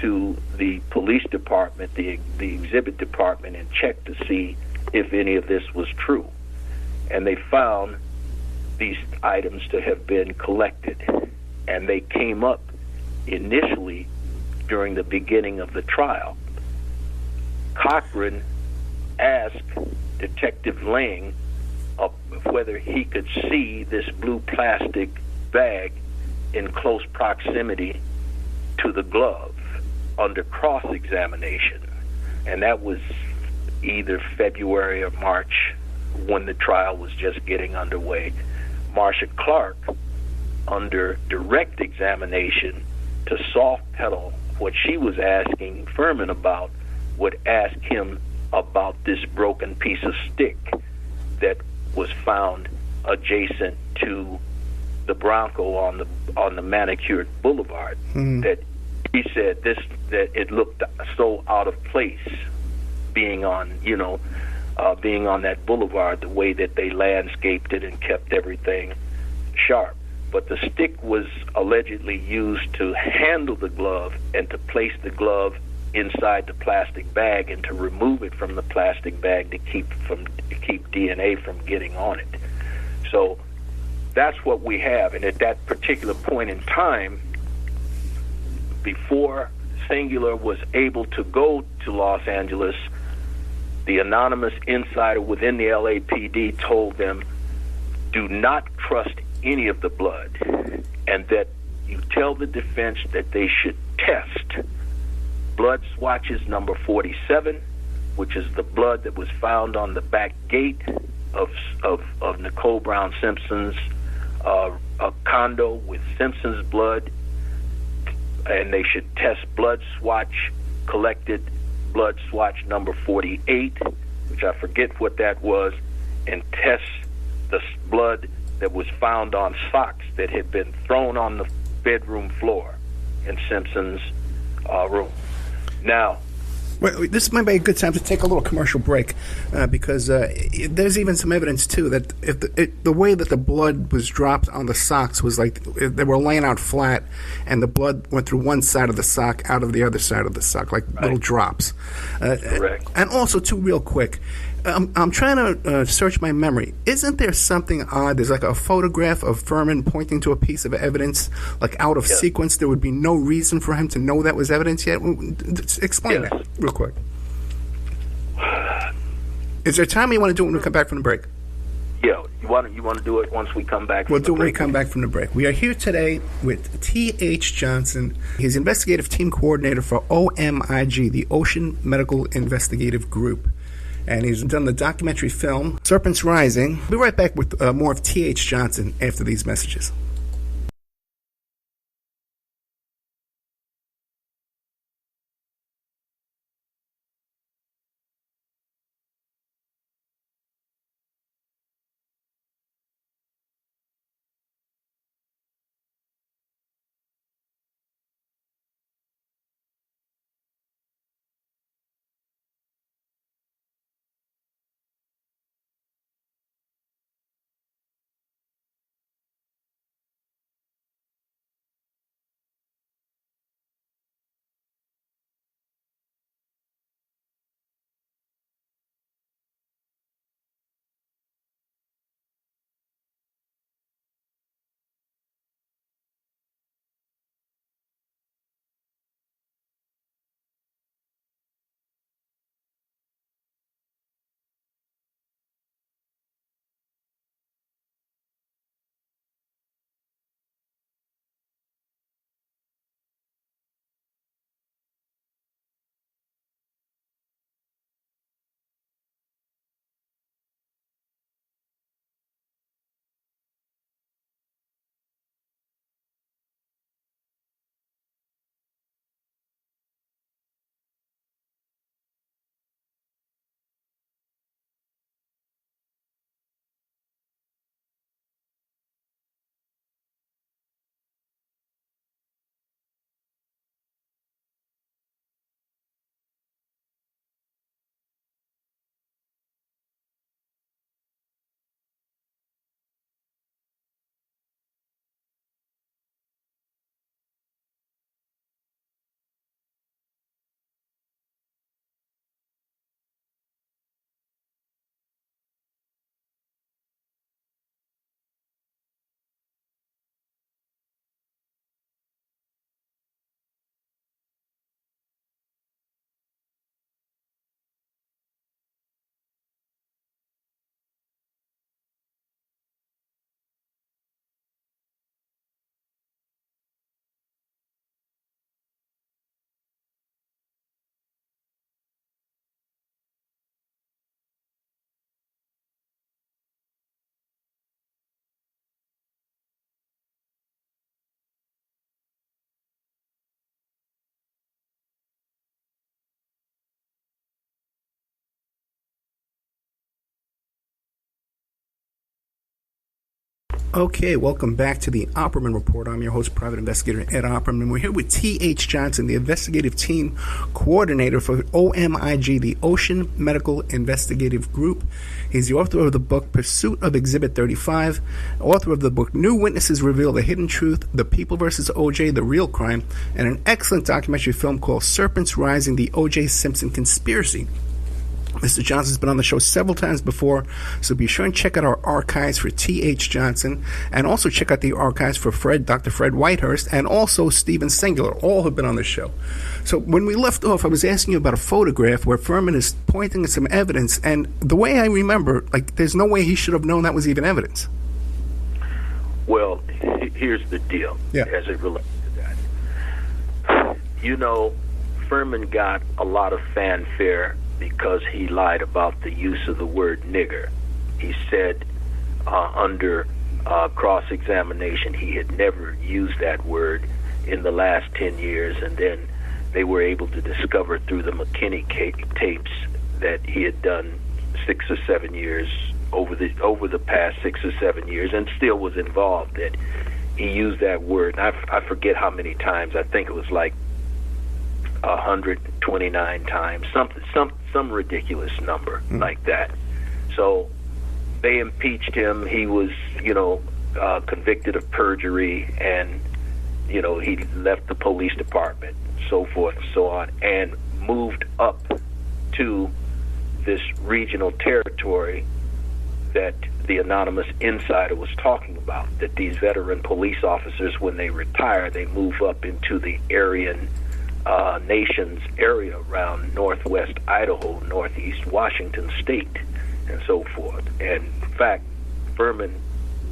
to the police department, the exhibit department, and checked to see if any of this was true. And they found these items to have been collected. And they came up initially during the beginning of the trial. Cochran asked Detective Lang whether he could see this blue plastic bag in close proximity to the glove under cross-examination. And that was either February or March, when the trial was just getting underway. Marcia Clark, under direct examination, to soft pedal what she was asking Furman about, would ask him about this broken piece of stick that was found adjacent to the Bronco on the manicured boulevard. That he said that it looked so out of place being on that boulevard, the way that they landscaped it and kept everything sharp. But the stick was allegedly used to handle the glove and to place the glove inside the plastic bag and to remove it from the plastic bag to keep DNA from getting on it. So that's what we have. And at that particular point in time, before Singular was able to go to Los Angeles, the anonymous insider within the LAPD told them, do not trust any of the blood, and that you tell the defense that they should test blood swatches number 47, which is the blood that was found on the back gate of Nicole Brown Simpson's condo with Simpson's blood, and they should test collected blood swatch number 48, which I forget what that was, and test the blood that was found on socks that had been thrown on the bedroom floor in Simpson's room. Now, well, this might be a good time to take a little commercial break because there's even some evidence, too, that if the way that the blood was dropped on the socks was like they were laying out flat and the blood went through one side of the sock out of the other side of the sock, like little drops. Correct. And also, too, real quick, I'm trying to search my memory. Isn't there something odd? There's like a photograph of Furman pointing to a piece of evidence, like out of sequence. There would be no reason for him to know that was evidence yet. Explain that real quick. Is there time you want to do it when we come back from the break? Yeah, you want to do it once we come back from the break? We'll do it when we come back from the break. We are here today with T.H. Johnson. He's investigative team coordinator for OMIG, the Ocean Medical Investigative Group. And he's done the documentary film Serpents Rising. We'll be right back with more of T.H. Johnson after these messages. Okay, welcome back to the Opperman Report. I'm your host, Private Investigator Ed Opperman. We're here with T.H. Johnson, the Investigative Team Coordinator for OMIG, the Ocean Medical Investigative Group. He's the author of the book Pursuit of Exhibit 35, author of the book New Witnesses Reveal the Hidden Truth, The People vs. O.J., The Real Crime, and an excellent documentary film called Serpents Rising, The O.J. Simpson Conspiracy. Mr. Johnson's been on the show several times before, so be sure and check out our archives for T.H. Johnson, and also check out the archives for Dr. Fred Whitehurst, and also Stephen Singular. All have been on the show. So when we left off, I was asking you about a photograph where Furman is pointing at some evidence, and the way I remember, there's no way he should have known that was even evidence. Well, here's the deal as it relates to that. You know, Furman got a lot of fanfare because he lied about the use of the word nigger. He said under cross-examination he had never used that word in the last 10 years, and then they were able to discover through the McKinney tapes that he had done 6 or 7 years over the past 6 or 7 years, and still was involved, that he used that word. And I forget how many times. I think it was like 129 times, some ridiculous number like that. So they impeached him. He was, convicted of perjury, and he left the police department, so forth and so on, and moved up to this regional territory that the anonymous insider was talking about, that these veteran police officers, when they retire, they move up into the Aryan Nations area around northwest Idaho, northeast Washington state, and so forth. And in fact, Furman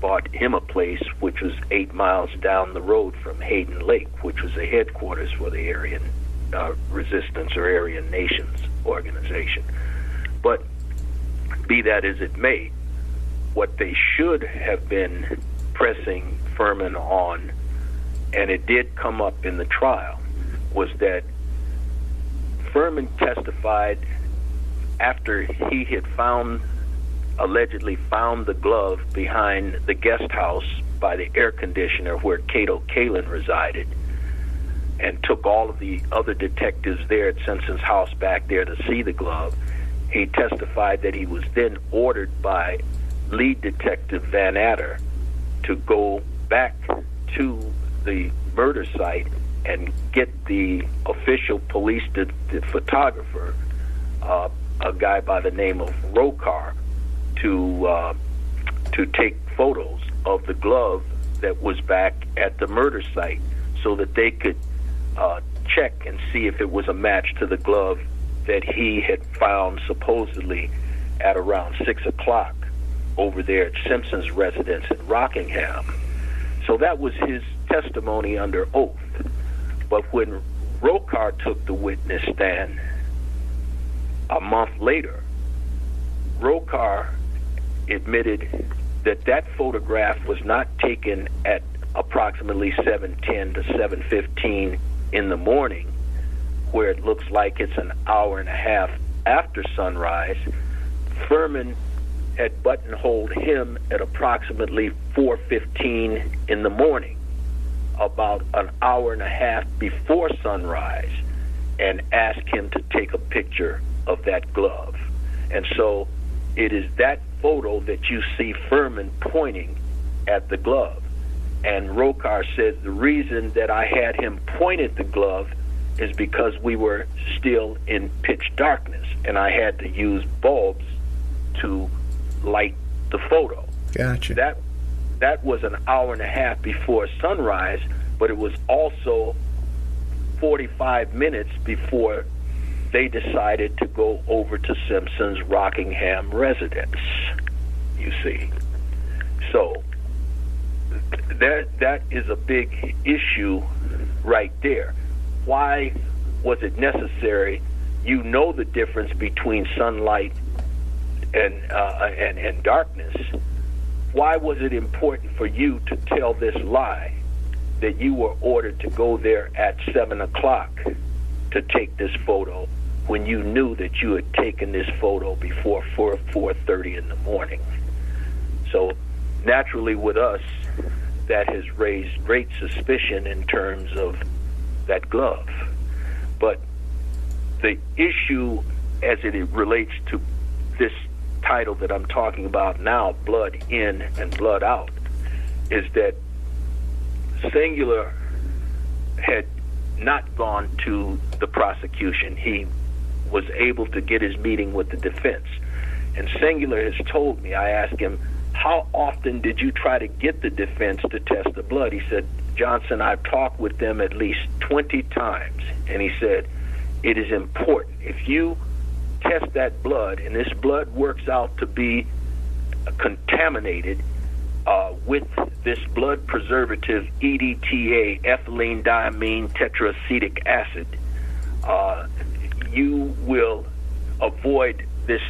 bought him a place which was 8 miles down the road from Hayden Lake, which was the headquarters for the Aryan Resistance or Aryan Nations organization. But be that as it may, what they should have been pressing Furman on, and it did come up in the trial, was that Furman testified after he had allegedly found the glove behind the guest house by the air conditioner where Cato Kalin resided, and took all of the other detectives there at Simpson's house back there to see the glove. He testified that he was then ordered by lead detective Van Adder to go back to the murder site and get the official police photographer, a guy by the name of Rokar, to take photos of the glove that was back at the murder site, so that they could check and see if it was a match to the glove that he had found supposedly at around 6 o'clock over there at Simpson's residence in Rockingham. So that was his testimony under oath. But when Rokar took the witness stand a month later, Rokar admitted that that photograph was not taken at approximately 7:10 to 7:15 in the morning, where it looks like it's an hour and a half after sunrise. Furman had buttonholed him at approximately 4:15 in the morning, about an hour and a half before sunrise, and ask him to take a picture of that glove. And so it is that photo that you see Furman pointing at the glove. And Rokar says the reason that I had him point at the glove is because we were still in pitch darkness, and I had to use bulbs to light the photo. Gotcha. That was an hour and a half before sunrise, but it was also 45 minutes before they decided to go over to Simpson's Rockingham residence, you see. So that is a big issue right there. Why was it necessary? You know the difference between sunlight and darkness. Why was it important for you to tell this lie that you were ordered to go there at 7 o'clock to take this photo when you knew that you had taken this photo before 4:30 in the morning? So naturally with us, that has raised great suspicion in terms of that glove. But the issue as it relates to this title that I'm talking about now, Blood In and Blood Out, is that Singular had not gone to the prosecution. He was able to get his meeting with the defense. And Singular has told me, I asked him, how often did you try to get the defense to test the blood? He said, Johnson, I've talked with them at least 20 times. And he said, it is important. If you test that blood and this blood works out to be contaminated with this blood preservative EDTA, ethylene diamine tetraacetic acid, you will avoid this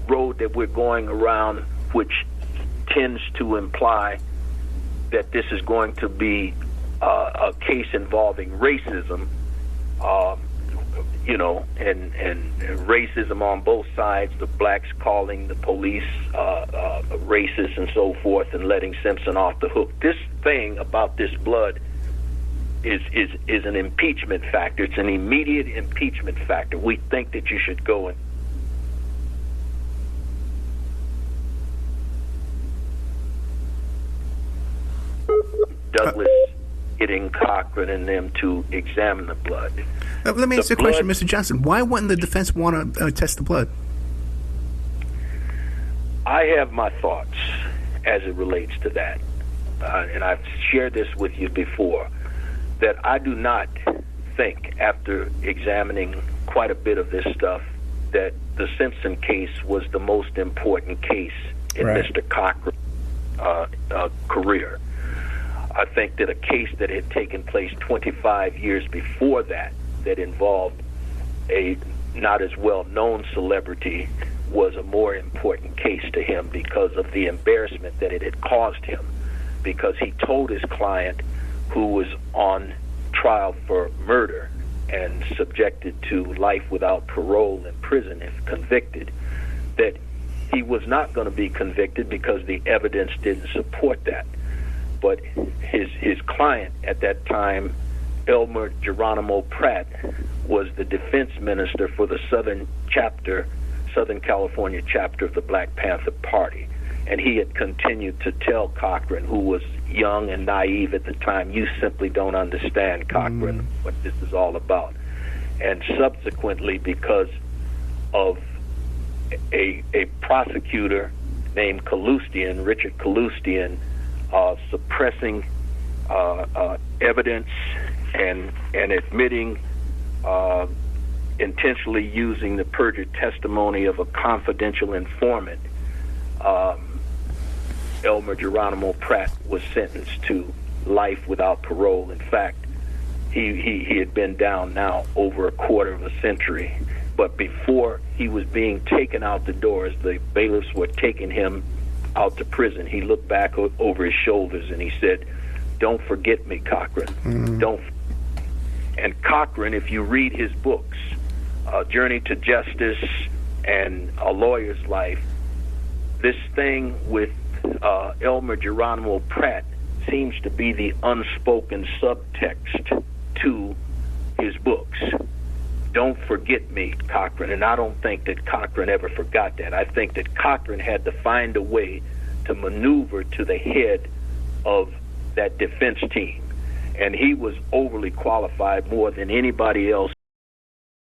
road that we're going around, which tends to imply that this is going to be a case involving racism, and racism on both sides, the blacks calling the police racist and so forth and letting Simpson off the hook. This thing about this blood is an impeachment factor. It's an immediate impeachment factor. We think that you should go and Douglas getting Cochran and them to examine the blood. Let me ask you a question, Mr. Johnson. Why wouldn't the defense want to test the blood? I have my thoughts as it relates to that, and I've shared this with you before, that I do not think, after examining quite a bit of this stuff, that the Simpson case was the most important case in Mr. Cochran's career. I think that a case that had taken place 25 years before that involved a not as well-known celebrity was a more important case to him because of the embarrassment that it had caused him, because he told his client, who was on trial for murder and subjected to life without parole in prison if convicted, that he was not going to be convicted because the evidence didn't support that. But his client at that time, Elmer Geronimo Pratt, was the defense minister for the Southern California chapter of the Black Panther Party. And he had continued to tell Cochran, who was young and naive at the time, you simply don't understand, Cochran, what this is all about. And subsequently, because of a prosecutor named Kaloostian, Richard Kaloostian, suppressing evidence and admitting intentionally using the perjured testimony of a confidential informant, Elmer Geronimo Pratt was sentenced to life without parole. In fact, he had been down now over a quarter of a century. But before he was being taken out the door, as the bailiffs were taking him out to prison, he looked back over his shoulders and he said, "Don't forget me, Cochran. Don't." And Cochran, if you read his books, Journey to Justice and A Lawyer's Life, this thing with Elmer Geronimo Pratt seems to be the unspoken subtext to his books. Don't forget me, Cochran. And I don't think that Cochran ever forgot that. I think that Cochran had to find a way to maneuver to the head of that defense team. And he was overly qualified more than anybody else